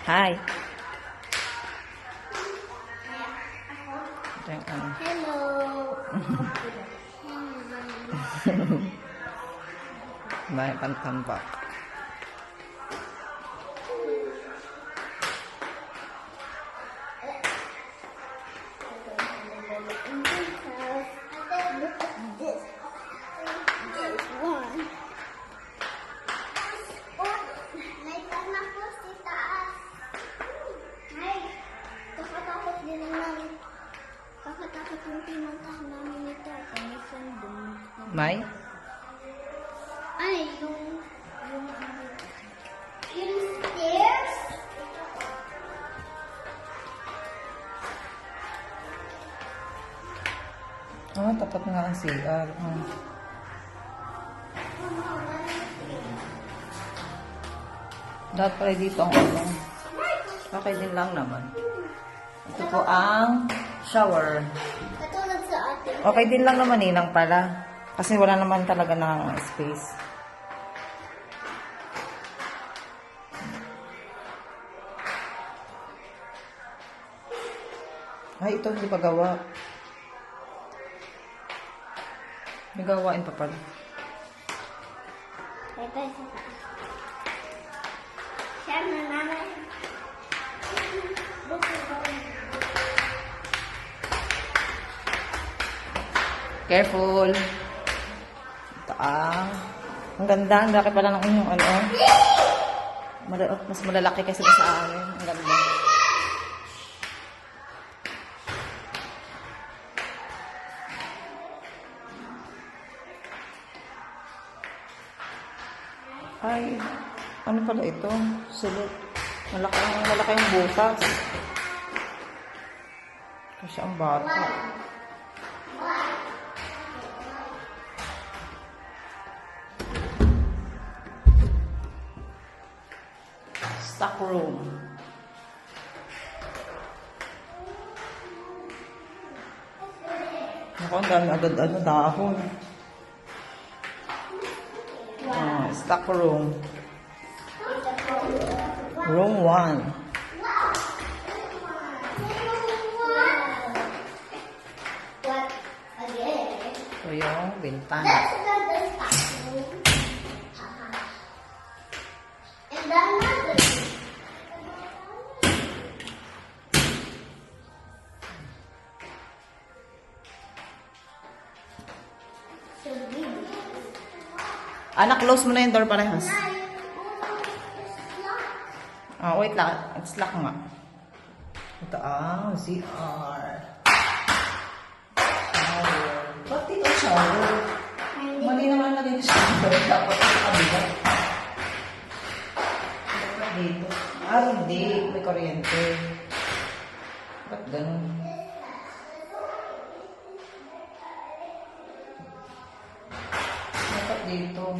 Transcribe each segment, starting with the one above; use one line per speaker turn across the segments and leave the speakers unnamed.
Hi. Ito yung ano.
Hello.
May pantambak.
Kakatakot yung pinuntahan namin ni Tata. May sandong.
May?
Ay, yung stairs?
Ah, tapat nga ang CR. Dapat pala dito ang ano. Okay din lang naman. Ito po ang shower.
Katulad sa atin.
Okay din lang naman lang pala. Kasi wala naman talaga na space. Ay, ito hindi pa gawa. May gawain pa pala.
Ito isa pa. Siya na nanay.
Careful. Ito ang ganda. Ang laki pala ng inyong ano. Mas malalaki kasi sa amin. Ang ganda. Ay, ano pala ito? Sulit. Malaki yung butas. Kasi ang bata. Stock room. Naku, ang dami agad dahon. Stock room. Room 1.
What? Again?
Ito yung bintana.
That's the stock room. And another. So big.
Anak, close mo na yung door parehas. Wait lang. It's lock nga. Ito CR. Shower. Ba't dito shower? Mali naman na din shower. Dapat sa kabila. Dapat dito. Hindi. May kuryente. Ba't ganun? Dapat dito.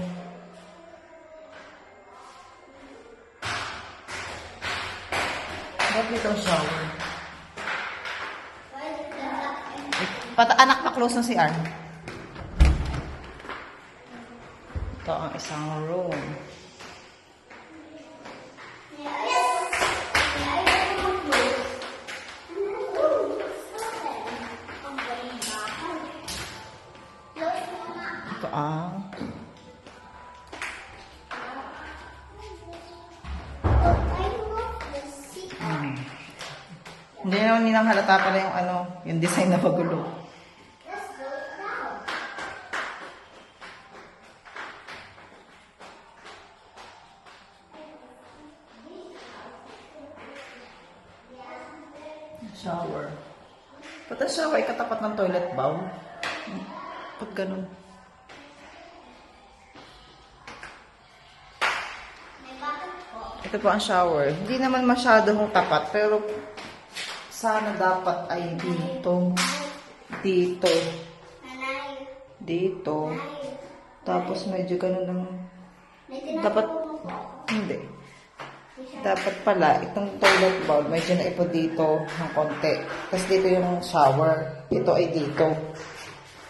Ba't dito ang shower? Anak, pa-close na si CR. Ito ang isang room. Ito ang hindi naman nilang halata pala yung ano, yung design na magulo. Shower. Pati shower ay katapat ng toilet bowl. Pag ganun. Ito po ang shower. Hindi naman masyadong tapat, pero sana dapat ay dito. Dito. Dito. Tapos medyo ganun lang. Dapat, hindi. Dapat pala, itong toilet bowl, medyo naipo dito ng konti. Tapos dito yung shower. Ito ay dito.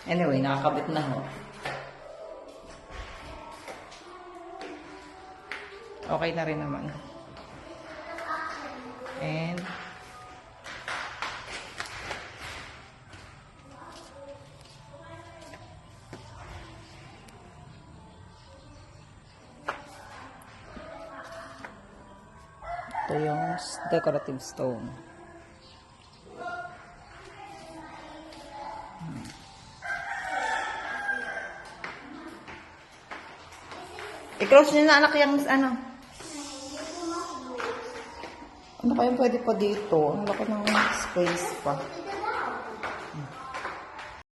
Anyway, nakakabit na ho. Okay na rin naman. And ito yung decorative stone. I-close nyo na anak yung ano. Ano kayang pwede pa dito? Ang laki ng space pa.